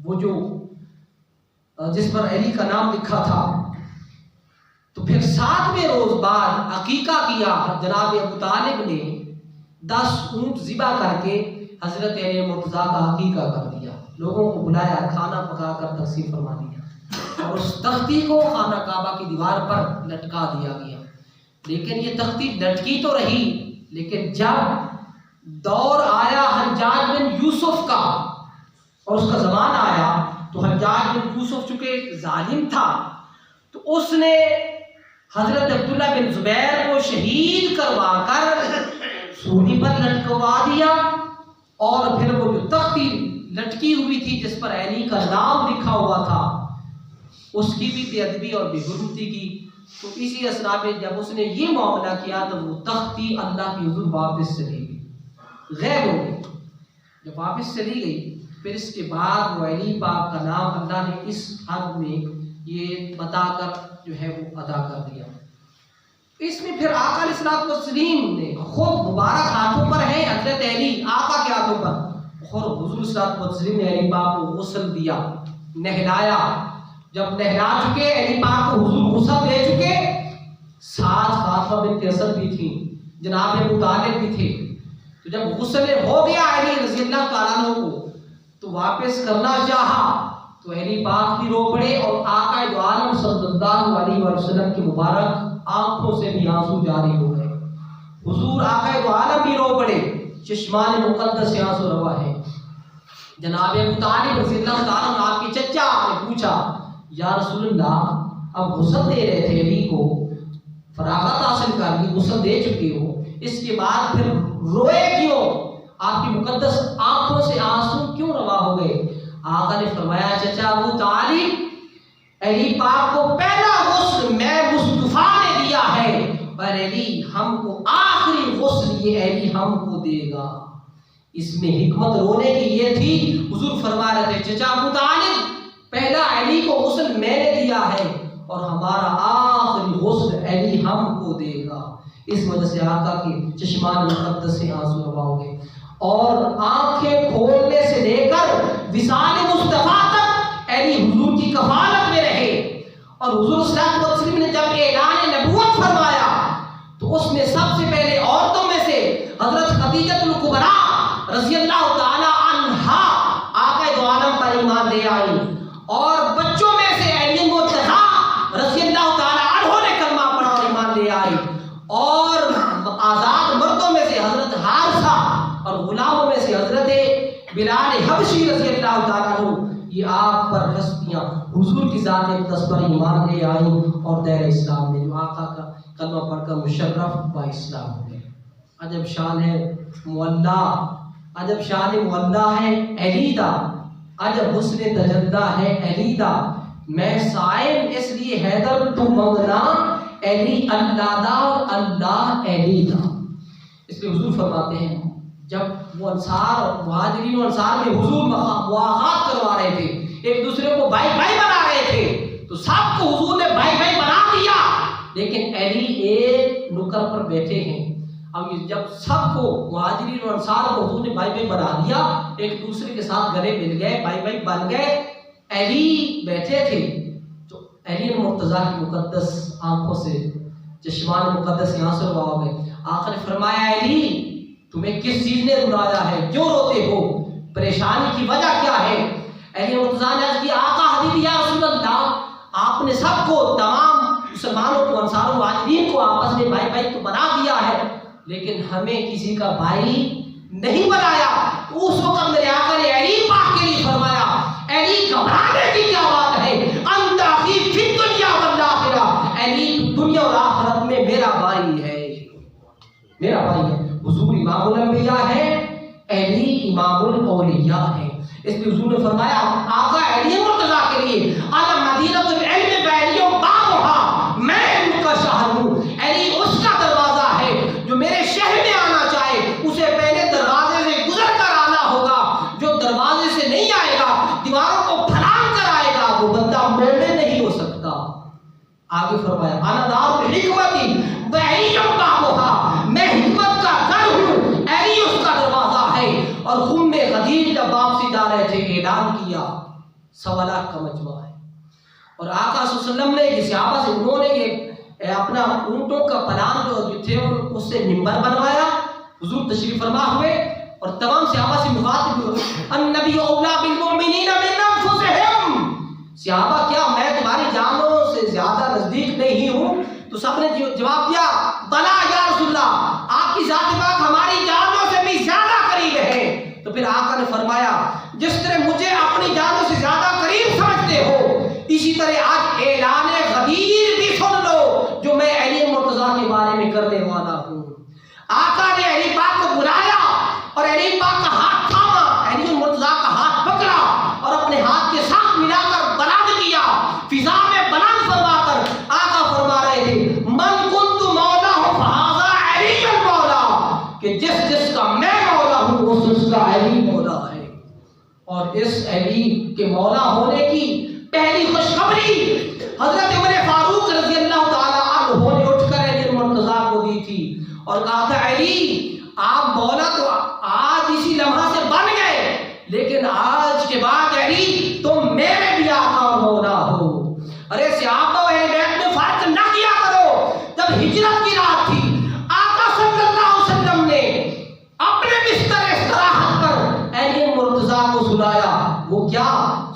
وہ جو جس پر علی کا نام لکھا تھا۔ تو پھر 7ویں روز بعد عقیقہ کیا جناب ابو طالب نے 10 اونٹ ذبح کر کے حضرت علی مرتضیٰ کا عقیقہ کر دیا، لوگوں کو بلایا، کھانا پکا کر تقسیم فرما دیا، اور اس تختی کو خانہ کعبہ کی دیوار پر لٹکا دیا گیا۔ لیکن یہ تختی لٹکی تو رہی، لیکن جب دور آیا حجاج بن یوسف کا اور اس کا زمانہ آیا تو حجاج بن یوسف چونکہ ظالم تھا تو اس نے حضرت عبداللہ بن زبیر کو شہید کروا کر سولی پر لٹکوا دیا، اور پھر وہ جو تختی لٹکی ہوئی تھی جس پر علی کا نام لکھا ہوا تھا اس کی بھی بے ادبی اور بے حرمتی کی۔ تو اسی اثنا میں جب اس نے یہ معاملہ کیا تو وہ تختی اللہ کی حضور واپس چلی گئی، غیب ہو گئی۔ جب واپس چلی گئی پھر اس کے بعد وہ علی پاک کا نام اللہ نے اس حد میں یہ بتا کر جو ہے وہ ادا کر دیا۔ اس میں پھر آقا علیہ الصلوۃ والتسلیم نے خود مبارک ہاتھوں پر ہے حضرت علی آقا کے ہاتھوں پر، اور حضور صلی اللہ علیہ وسلم نے علی پاک کو غسل دیا، نہلایا۔ جب نہلا چکے علی پاک کو حضور غسل دے چکے، ساتھ فاطمہ بنت اسد بھی تھی، جناب ابو طالب بھی تھے، تو جب غسل ہو گیا علی رضی اللہ تعالیٰ عنہ کو تو واپس کرنا چاہا تو علی پاک بھی رو پڑے، اور آقا دو عالم صلی اللہ علیہ وسلم کی مبارک آنکھوں سے بھی آنسو جاری ہو گئے۔ حضور آقا دو عالم بھی رو پڑے، چشمان مقدس سے آنسو روا ہے۔ جناب ابو طالب رضی اللہ تعالیٰ عنہ آپ کے چچا نے پوچھا یا رسول اللہ اب غسل دے رہے تھے علی کو، فراغت حاصل کر لی، غسل دے چکے ہو، اس کے بعد پھر روئے کیوں؟ آپ کی مقدس آنکھوں سے آنسو کیوں روا ہو گئے؟ آقا نے فرمایا چچا ابو طالب علی پاک کو پہلا غسل میں مصطفیٰ نے دیا ہے، اور علی ہم کو آخری غسل یہ علی ہم کو دے گا۔ اس میں حکمت رونے کی یہ تھی، حضور فرما رہے تھے چچا ابو طالب پہلا علی کو غسل میں نے دیا ہے اور ہمارا آخری غسل علی ہم کو دے گا۔ اس وجہ سے آقا کے چشمان مقدس سے آنسو روا ہو گئے، اور آنکھیں کھولنے سے لے کر وصال مصطفیٰ تک علی حضور کی کفالت میں رہے۔ اور حضور صلی اللہ علیہ وسلم نے جب اعلان نبوت فرمایا تو اس میں سب سے پہلے عورتوں میں سے حضرت خدیجہ الکبریٰ رضی اللہ تعالی عنہا آقا دو عالم پر ایمان لے آئی، اور بچوں میں سے علی مرتضیٰ رضی اللہ تعالی عنہ نے کلمہ پڑھا اور ایمان لے آئی، اور آزاد مردوں میں سے حضرت حارثہ اور غلاموں میں سے حضرت بلال حبشی رضی اللہ تعالیٰ عنہ، یہ آپ پر ہستیاں حضور کی ذات اقدس پر ایمان لے آئی اور دیر اسلام میں جو آقا کا کلمہ پڑھ کر مشرف با اسلام ہو گئے۔ عجب شان ہے مولا، عجب شان مولا ہے علیدہ، عجب حسن تجدہ ہے علیدہ، میں سائل اس لیے حیدر تو منگنا علی اللہ دا اور اللہ علیدہ۔ اس لیے حضور فرماتے ہیں جب وہ انصار اور مہاجرین و انصار میں حضور مواخات کروا رہے تھے، ایک دوسرے کو بھائی بھائی بنا رہے تھے، تو سب کو حضور نے بھائی بھائی بنا دیا، لیکن علی ایک نکر پر بیٹھے ہیں۔ اب جب سب کو مہاجرین و انصار کو حضور نے بھائی بھائی بنا دیا، ایک دوسرے کے ساتھ گلے مل گئے، بھائی بھائی بن گئے، علی بیٹھے تھے تو علی مرتضیٰ کی مقدس آنکھوں سے چشمان مقدس یہاں سے روا ہو گئے۔ آقا نے فرمایا علی تمہیں کس چیز نے رلایا ہے، کیوں روتے ہو، پریشانی کی وجہ کیا ہے؟ علی مرتضیٰ نے عرض کیا آقا حبیبی یا رسول اللہ آپ نے سب کو، تمام مسلمانوں کو، انصار و مہاجرین کو آپس میں بھائی بھائی تو بنا دیا ہے، لیکن ہمیں کسی کا بھائی نہیں بنایا۔ اس وقت میرے آقا نے علی پاک کے لیے فرمایا علی گھبرانے کی کیا بات ہے، انت اخی فی الدنیا والآخرہ، علی دنیا اور آخرت میں میرا بھائی ہے، میرا بھائی ہے۔ حضور امام الانبیاء ہے، علی امام الاولیاء ہے۔ اس لیے حضور نے فرمایا آقا علی مرتضیٰ کے لیے انا مدینہ العلم بعلی بابها، میں علم کا شہر ہوں، علی اس کا دروازہ ہے جو میرے شہر میں آنا چاہے اسے پہلے دروازے سے گزر کر آنا ہوگا، جو دروازے سے نہیں آئے گا، دیواروں کو پھلانگ کر آئے گا، وہ بندہ مومن نہیں ہو سکتا۔ آگے فرمایا انا دار الحکمت بعلی بابها، میں حکمت کا گھر ہوں، علی اس کا دروازہ ہے۔ اور خم غدیر جب واپسی جا رہے تھے اعلان کیا 1.25 لاکھ کا مجمع ہے، اور آقا صلی اللہ علیہ وسلم نے یہ صحابہ سے انہوں نے یہ اپنا اونٹوں کا پلان جو تھے اس سے منبر بنوایا، حضور تشریف فرما ہوئے اور تمام صحابہ سے مخاطب ہوئے، النبی اولا بالمؤمنین من انفسہم، صحابہ کیا میں تمہاری جانوں سے زیادہ نزدیک نہیں ہوں؟ تو سب نے جواب دیا بلا یا رسول اللہ، آپ کی ذات پاک ہماری جانوں سے بھی زیادہ قریب ہے۔ تو پھر آقا نے فرمایا جس طرح مجھے اپنی جانوں سے زیادہ قریب سمجھتے ہو، اسی طرح آج اعلان غدیر بھی سن لو جو میں علی مرتضیٰ کے بارے میں کرنے والا ہوں۔ آقا نے علی پاک کو بلایا اور علی پاک کا ہاتھ تھاما، علی مرتضیٰ کا ہاتھ پکڑا اور اپنے ہاتھ کے ساتھ ملا کر بلند کیا، فضا میں بلند فرما کر آقا فرما رہے تھے من کنت مولا فہذا علی المولا، کہ جس جس کا میں مولا ہوں اس کا علی مولا ہے۔ اور اس علی کے مولا ہونے کی پہلی خوشخبری حضرت عمر فاروق رضی اللہ تعالیٰ عنہ نے اٹھ کر علی مرتضیٰ کو دی تھی اور کہا تھا علی آپ مولا تو آج اسی لمحہ سے بن گئے، لیکن آج کے بعد علی تم میرے بھی آقا اور مولا ہو۔ ارے صحابہ و اہل بیت میں فرق نہ کیا کرو۔ جب ہجرت کی رات تھی آقا صلی اللہ علیہ وسلم نے اپنے بستر استراحت پر علی مرتضیٰ کو سلایا، وہ کیا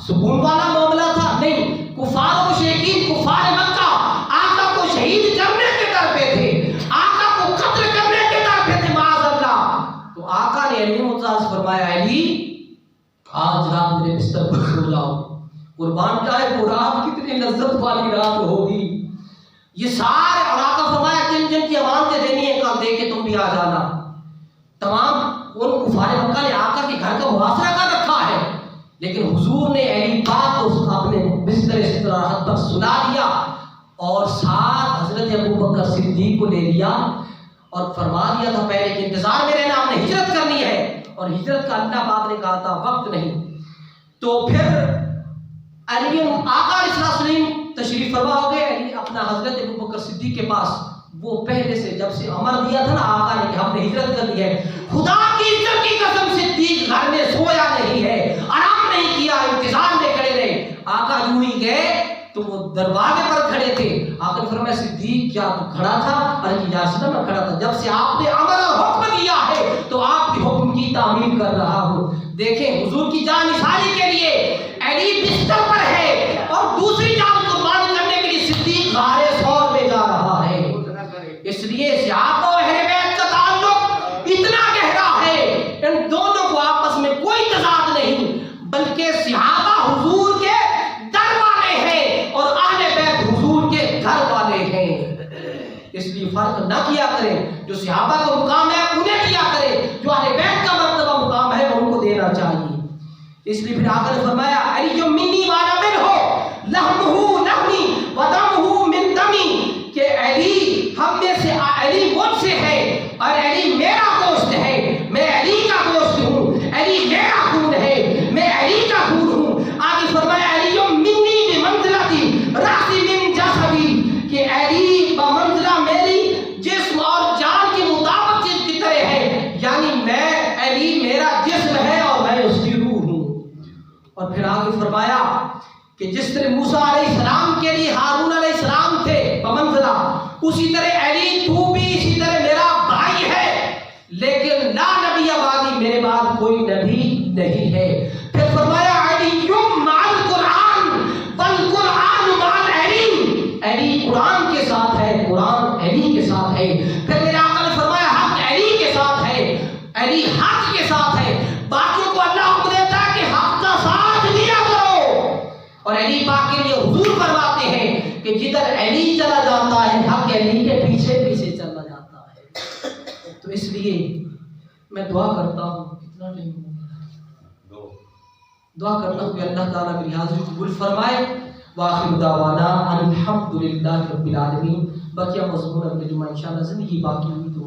سکون والا معاملہ تھا؟ نہیں، کفار و مشرکین کفار مکہ آقا کو شہید کرنے کے در پہ تھے، آقا کو قتل کرنے کے در پہ تھے معاذ اللہ۔ تو آقا نے علی مرتضیٰ سے فرمایا علی آج رات میرے بستر پر سو جاؤ، قربان کا ہے وہ رات کتنی لذت والی رات ہوگی۔ یہ سارے اور آقا فرمایا جن جن کی امانتیں دینی ہے کل دے کے تم بھی آ جانا۔ تمام ان کفار مکہ نے آقا کے گھر کا محاصرہ کر رکھا ہے، لیکن حضور نے علی پاک کو اپنے بستر استراحت پر سلا دیا اور ساتھ حضرت ابوبکر صدیق کو لے لیا اور فرما دیا تھا پہلے کہ انتظار میں رہنا، ہم نے ہجرت کرنی ہے، اور ہجرت کا اللہ پاک نے کہا تھا وقت نہیں۔ تو پھر علی آقا علیہ السلام تشریف فرما ہو گئے، علی اپنا حضرت ابوبکر صدیق کے پاس، وہ پہلے سے جب سے امر دیا تھا نا آقا نے کہ ہم نے ہجرت کرنی ہے، خدا کی عزت کی قسم صدیق گھر میں سویا نہیں ہے، آرام نہیں کیا، انتظار میں کھڑے رہے۔ آقا یوں ہی گئے تو وہ دروازے پر کھڑے تھے، آقا نے فرمایا صدیق کیا تو کھڑا تھا؟ ارے یا رسول اللہ میں کھڑا تھا، جب سے آپ نے امر اور حکم دیا ہے تو آپ کے حکم کی تعمیل کر رہا ہوں۔ دیکھیں حضور کی جان نثاری کے لیے علی بستر پر ہے اور دوسری جان قربان کرنے کے لیے صدیق غار ثور میں جا رہا ہے۔ اس لیے صحابہ و اہل بیت کا تعلق اتنا گہرا ہے، ان دونوں کو آپس میں کوئی تضاد نہیں، بلکہ صحابہ حضور کے در والے ہیں اور اہل بیت حضور کے گھر والے ہیں۔ اس لیے فرق نہ کیا کریں، جو صحابہ کا مقام ہے انہیں دیا کریں، جو اہل بیت کا مرتبہ مقام ہے ان کو دینا چاہیے۔ اس لیے پھر آقا نے فرمایا علی منی وانا منہ لحمہ لحمی ودمہ من دمی، کہ علی ہم میں سے علی مجھ سے ہے اور علی میرا گوشت ہے، میں علی کا گوشت ہوں، علی میرا خون ہے، میں علی کا خون ہوں۔ آگے فرمایا علی منی بمنزلتی راسی من جسدی، کہ علی بمنزلہ میری جسم اور جان کے مطابق چیز کی طرح ہے، یعنی میں علی میرا جسم ہے اور میں اس کی روح ہوں۔ اور پھر آگے فرمایا کہ جس طرح موسیٰ علیہ السلام کے لیے ہارون علیہ السلام تھے بمنزلہ، اسی طرح علی تو بھی اسی طرح میرا بھائی ہے، لیکن لا نبی بعدی، میرے بعد کوئی نبی نہیں ہے۔ پھر فرمایا علی مع القرآن والقرآن مع العلی، علی قرآن کے ساتھ ہے، قرآن علی کے ساتھ ہے۔ پھر میرے آقا نے فرمایا حق علی کے ساتھ ہے، علی حق کے ساتھ ہے۔ باقیوں کو اللہ حکم دیتا ہے کہ حق کا ساتھ دیا کرو، اور علی پاک کے لیے حضور فرماتے ہیں کہ جدھر علی چلا جاتا ہے حق علی کے پیچھے پیچھے چلا جاتا ہے۔ تو اس لیے میں دعا کرتا ہوں، کتنا ٹائم ہو گیا؟ دعا کرتا ہوں کہ اللہ تعالیٰ میری حاضری قبول فرمائے۔ وآخر دعوانا الحمدللہ رب العالمین۔ بقیہ مضمون اگلے جمعہ انشاءاللہ زندگی باقی ہوئی تو